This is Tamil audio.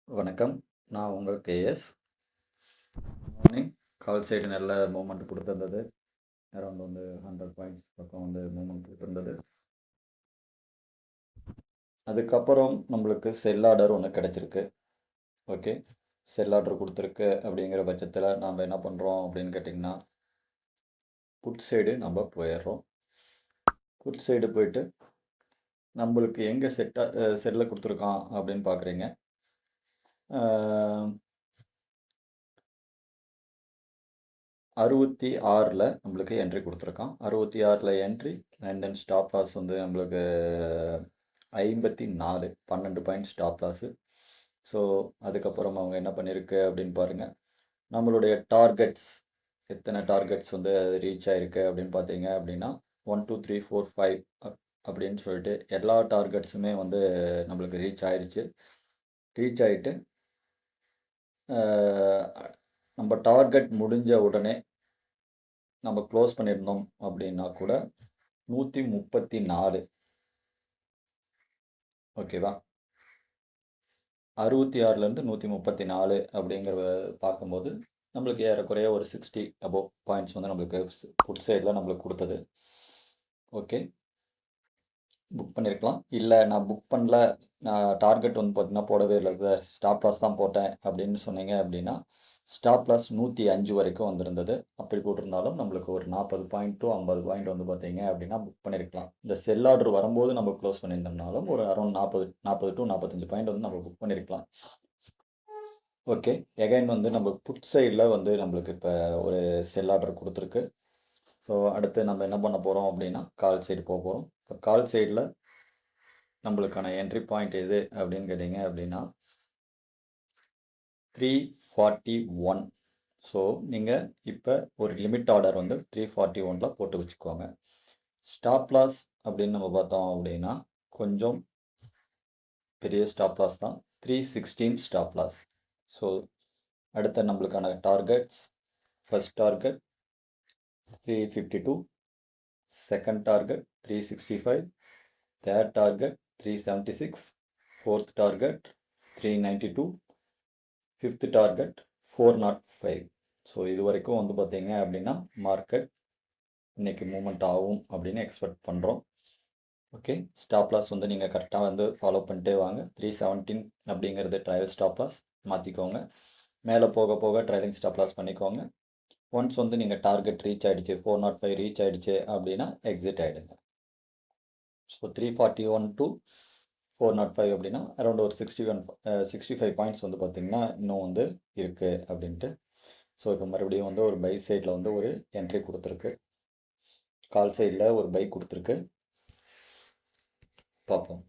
வணக்கம். நான் உங்கள் கேஎஸ். மார்னிங் கால் சைடு நல்ல மூவ்மெண்ட் கொடுத்துருந்தது. அரௌண்ட் வந்து 100 பாயிண்ட்ஸ் பக்கம் வந்து மூவ்மெண்ட் கொடுத்துருந்தது. அதுக்கப்புறம் நம்மளுக்கு செல் ஆர்டர் ஒன்று கிடச்சிருக்கு. ஓகே, செல் ஆர்டர் கொடுத்துருக்கு. அப்படிங்கிற பட்சத்தில் நாம் என்ன பண்ணுறோம் அப்படின்னு கேட்டிங்கன்னா, புட் சைடு நம்ம போயிடுறோம். புட் சைடு போயிட்டு நம்மளுக்கு எங்கே செல்லை கொடுத்துருக்கான் அப்படின்னு பார்க்குறீங்க. 66 நம்மளுக்கு என்ட்ரி கொடுத்துருக்கான். 66 entry and then stop loss வந்து நம்மளுக்கு 54 12 பாயிண்ட் ஸ்டாப் லாஸு. ஸோ அதுக்கப்புறம் அவங்க என்ன பண்ணியிருக்கு அப்படின்னு பாருங்கள். நம்மளுடைய டார்கெட்ஸ் எத்தனை டார்கெட்ஸ் வந்து ரீச் ஆயிருக்கு அப்படின்னு பார்த்தீங்க அப்படின்னா 1 2 3 4 5 அப்படின்னு சொல்லிட்டு எல்லா டார்கெட்ஸுமே வந்து நம்மளுக்கு ரீச் ஆயிடுச்சு. ரீச் ஆகிட்டு நம்ம டார்கெட் முடிஞ்ச உடனே நம்ம க்ளோஸ் பண்ணியிருந்தோம் அப்படின்னா கூட 134. ஓகேவா, 66லேருந்து 134 அப்படிங்கிற பார்க்கும்போது நம்மளுக்கு ஏறக்குறைய ஒரு 60 அபோவ் பாயிண்ட்ஸ் வந்து நம்மளுக்கு புட் சைடில் நம்மளுக்கு கொடுத்தது. ஓகே, புக் பண்ணியிருக்கலாம். இல்லை நான் புக் பண்ணல, நான் டார்கெட் வந்து பார்த்தீங்கன்னா போடவே இல்லை சார், ஸ்டாப் லாஸ் தான் போட்டேன் அப்படின்னு சொன்னீங்க அப்படின்னா ஸ்டாப் லாஸ் 105 வரைக்கும் வந்திருந்தது. அப்படி போட்டிருந்தாலும் நம்மளுக்கு ஒரு 40 பாயிண்ட் டு 50 பாயிண்ட் வந்து பார்த்தீங்க அப்படின்னா புக் பண்ணியிருக்கலாம். இந்த செல் ஆர்டர் வரும்போது நம்ம க்ளோஸ் பண்ணியிருந்தோம்னாலும் ஒரு அரௌண்ட் 40 டு 45 பாயிண்ட் வந்து நம்ம புக் பண்ணியிருக்கலாம். ஓகே, எகைன் வந்து நம்ம புட் சைடில் வந்து நம்மளுக்கு இப்போ ஒரு செல் ஆர்டர் கொடுத்துருக்கு. ஸோ அடுத்து நம்ம என்ன பண்ண போகிறோம் அப்படின்னா கால் சைடு போக போகிறோம். இப்போ கால் சைடில் நம்மளுக்கான என்ட்ரி பாயிண்ட் எது அப்படின்னு கேட்டிங்க அப்படின்னா 341. ஸோ நீங்கள் இப்போ ஒரு லிமிட் ஆர்டர் வந்து 341 போட்டு வச்சுக்கோங்க. ஸ்டாப் லாஸ் அப்படின்னு நம்ம பார்த்தோம் அப்படின்னா கொஞ்சம் பெரிய ஸ்டாப் லாஸ் தான், 316 ஸ்டாப் லாஸ். ஸோ அடுத்த நம்மளுக்கான targets, first target 352, second target 365, third target 376, fourth target 392, fifth target 405. So இது வரைக்கும் வந்து பார்த்தீங்க அப்படின்னா மார்க்கெட் இன்னைக்கு மூவ்மெண்ட் ஆகும் அப்படின்னு எக்ஸ்பெக்ட் பண்ணுறோம். ஓகே, ஸ்டாப் லாஸ் வந்து நீங்கள் கரெக்டாக வந்து ஃபாலோ பண்ணிட்டே வாங்க. 317 அப்படிங்கிறது ட்ரையல் ஸ்டாப் லாஸ் மாற்றிக்கோங்க. மேலே போக போக ட்ரையலிங் ஸ்டாப் லாஸ் பண்ணிக்கோங்க. ஒன்ஸ் வந்து நீங்கள் டார்கெட் ரீச் ஆகிடுச்சு, 405 ரீச் ஆகிடுச்சு அப்படின்னா எக்ஸிட் ஆகிடுங்க. ஸோ 341 டு 405 அப்படின்னா அரௌண்ட் ஒரு 65 பாயிண்ட்ஸ் வந்து பார்த்தீங்கன்னா இன்னும் வந்து இருக்குது அப்படின்ட்டு. ஸோ இப்போ மறுபடியும் வந்து ஒரு பை சைடில் வந்து ஒரு என்ட்ரி கொடுத்துருக்கு, கால் சைடில் ஒரு பை கொடுத்துருக்கு. பார்ப்போம்.